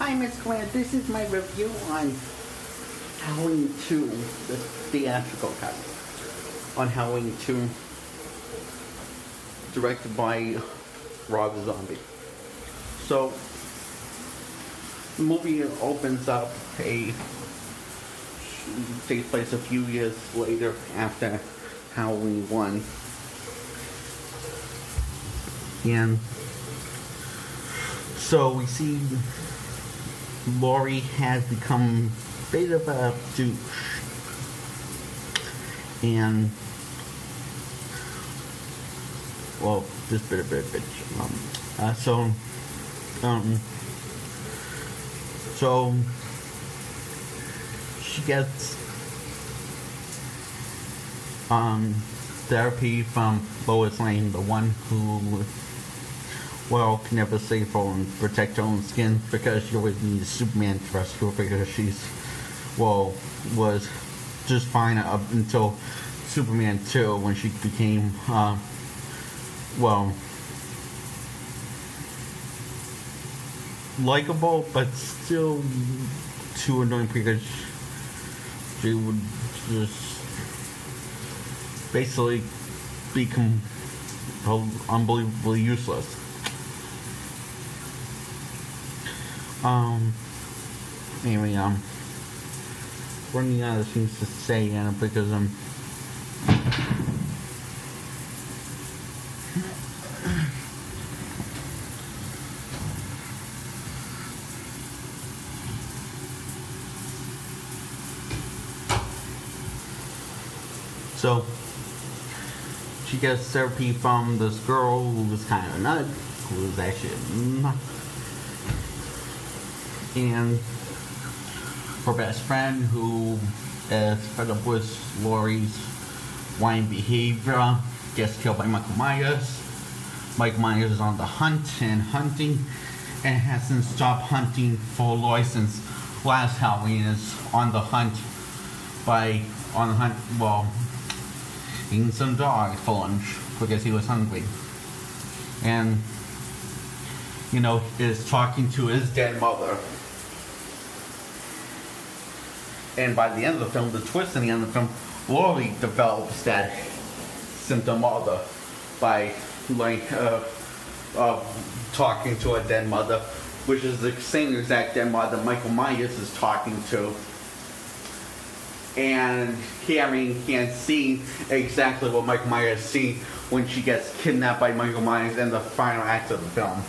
Hi, Miss Grant. This is my review on Halloween 2, the theatrical cut. On Halloween 2, directed by Rob Zombie. So, the movie opens up takes place a few years later after Halloween 1. And so we see Laurie has become a bit of a douche. And, well, this bit of a bitch. So she gets therapy from Lois Lane, the one who, well, can never save her and protect her own skin because she always needs Superman to rescue her because she's, well, was just fine up until Superman 2 when she became, well, likable, but still too annoying because she would just basically become unbelievably useless. Anyway, running out of things to say, because so she gets therapy from this girl who was kind of a nut, who was actually a nut, and her best friend who is fed up with Laurie's whiny behavior gets killed by Michael Myers. Michael Myers is on the hunt and hunting, and hasn't stopped hunting for Laurie since last Halloween. Is on the hunt, eating some dog for lunch because he was hungry. And, is talking to his dead mother. And by the end of the film, the twist in the end of the film, Laurie develops that symptom mother by, talking to a dead mother, which is the same exact dead mother Michael Myers is talking to. And hearing and seeing exactly what Michael Myers sees when she gets kidnapped by Michael Myers in the final act of the film.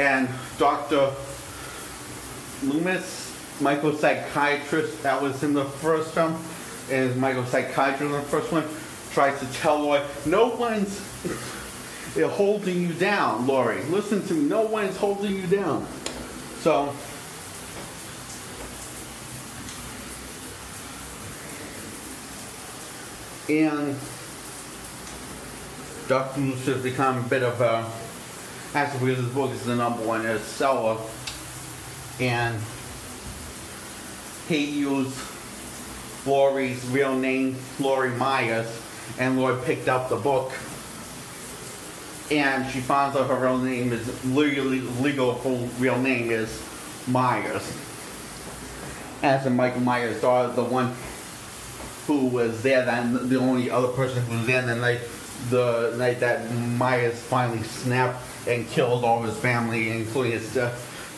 And Dr. Loomis, Michael's psychiatrist that was in the first film, and Michael's psychiatrist in the first one, tries to tell Laurie, no one's holding you down, Laurie. Listen to me, no one's holding you down. So, and Dr. Loomis has become a bit of a, actually because his book is the #1 seller, and he used Laurie's real name, Laurie Myers, and Laurie picked up the book, and she finds out her real name is legal real name is Myers. As in Michael Myers' daughter, the one who was there, then the only other person who was there the night that Myers finally snapped and killed all of his family, including his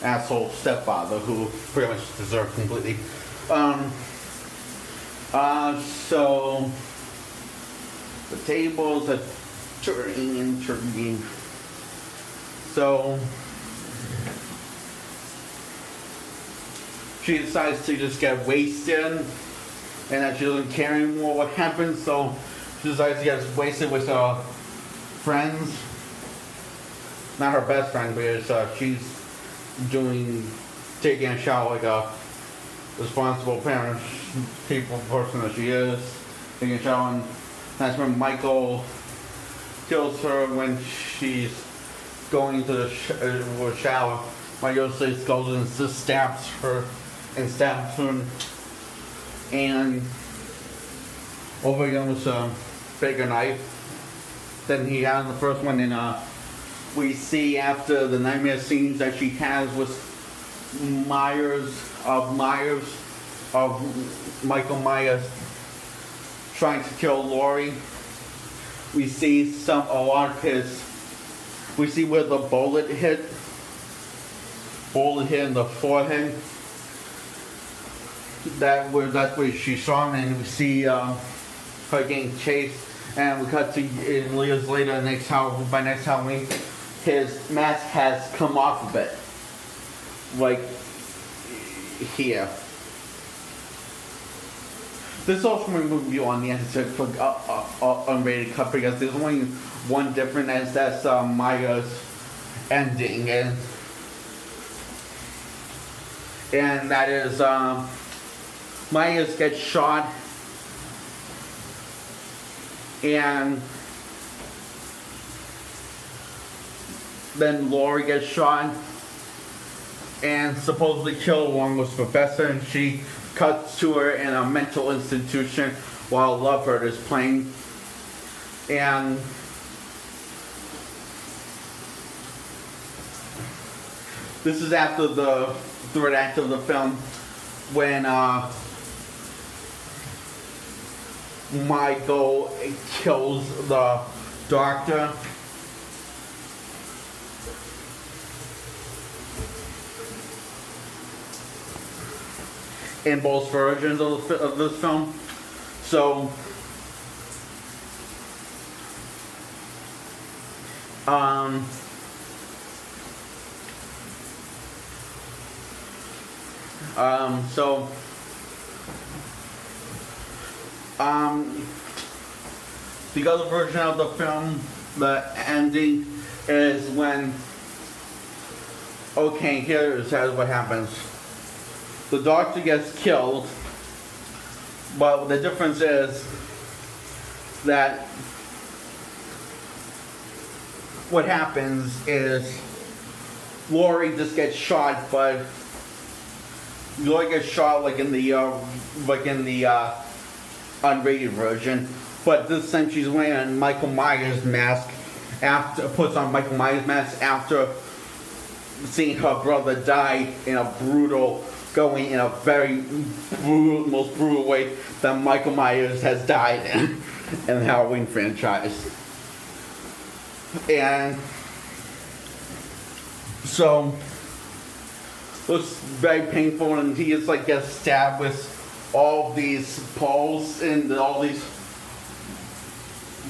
asshole stepfather, who pretty much deserved completely. So the tables are turning and turning. So she decides to just get wasted, and that she doesn't care anymore what happens. So she decides to get wasted with her friends. Not her best friend, because she's taking a shower like a responsible parent, person that she is, taking a shower, and that's when Michael kills her when she's going into the shower. Michael just goes and just stabs her, and over again with a bigger knife than he had in the first one, and we see after the nightmare scenes that she has with Michael Myers trying to kill Laurie. We see we see where the bullet hit in the forehead. That's where she's shot, and we see her getting chased. And we cut to years later, by next Halloween, his mask has come off a bit, like here. This is also my review on the unrated cut, because there's only one difference, as that's Maya's ending, and that is Myers gets shot, and then Laurie gets shot and supposedly killed along with Professor, and she cuts to her in a mental institution while Lovebird is playing. And this is after the third act of the film, when Michael kills the doctor. In both versions of this film. So, the other version of the film, the ending is when, okay, here's what happens. The doctor gets killed, but the difference is that what happens is Laurie just gets shot, but Laurie gets shot like in the unrated version. But this time she's wearing Michael Myers mask puts on Michael Myers mask after seeing her brother die in a very most brutal way that Michael Myers has died in the Halloween franchise. And so it was very painful, and he just gets stabbed with all these poles and all these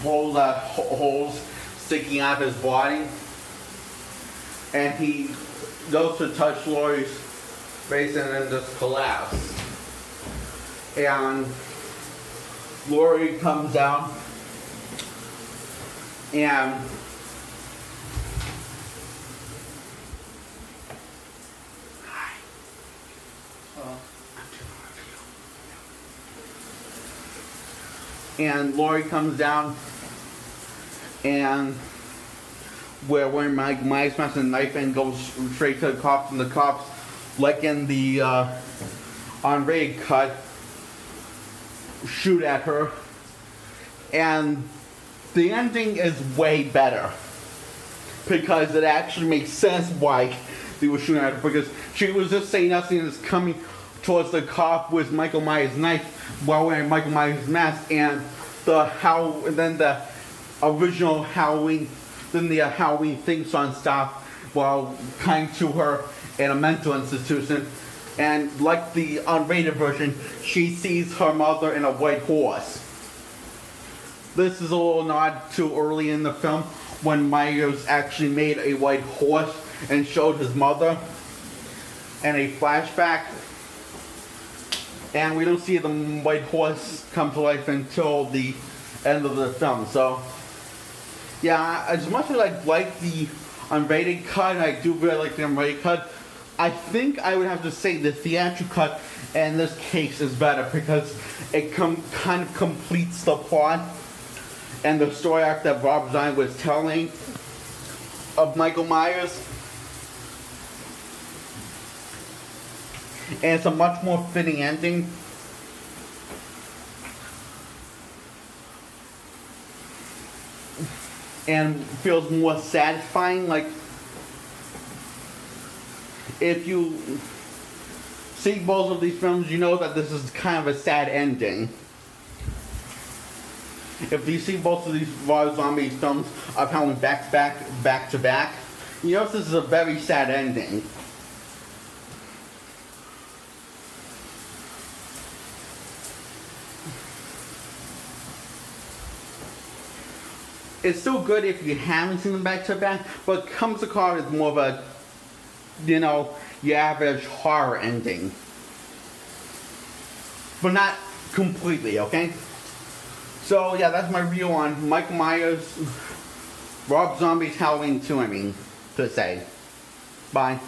holes sticking out of his body, and he goes to touch Laurie's face and then just collapse. And Laurie comes down and Laurie comes down, and we're wearing Mike Myers mask and knife, and goes straight to the cops, and the cops, like in the unrated cut, shoot at her. And the ending is way better, because it actually makes sense why they were shooting at her, because she was just saying nothing and is coming towards the cop with Michael Myers' knife while wearing Michael Myers' mask, and then the original Halloween theme song stopped while coming to her in a mental institution. And like the unrated version, she sees her mother in a white horse. This is a little nod to early in the film when Myers actually made a white horse and showed his mother in a flashback. And we don't see the white horse come to life until the end of the film. So, yeah, as much as I like the unrated cut, I do really like the unrated cut, I think I would have to say the theatrical cut in this case is better, because it kind of completes the plot and the story arc that Rob Zombie was telling of Michael Myers. And it's a much more fitting ending. and feels more satisfying. Like, if you see both of these films, you know that this is kind of a sad ending. If you see both of these Rob Zombie films are coming back to back, you know this is a very sad ending. It's still good if you haven't seen them back to back, but comes across as more of a, you know, your average horror ending. But not completely, okay? So yeah, that's my review on Michael Myers, Rob Zombie's Halloween 2, to say. Bye.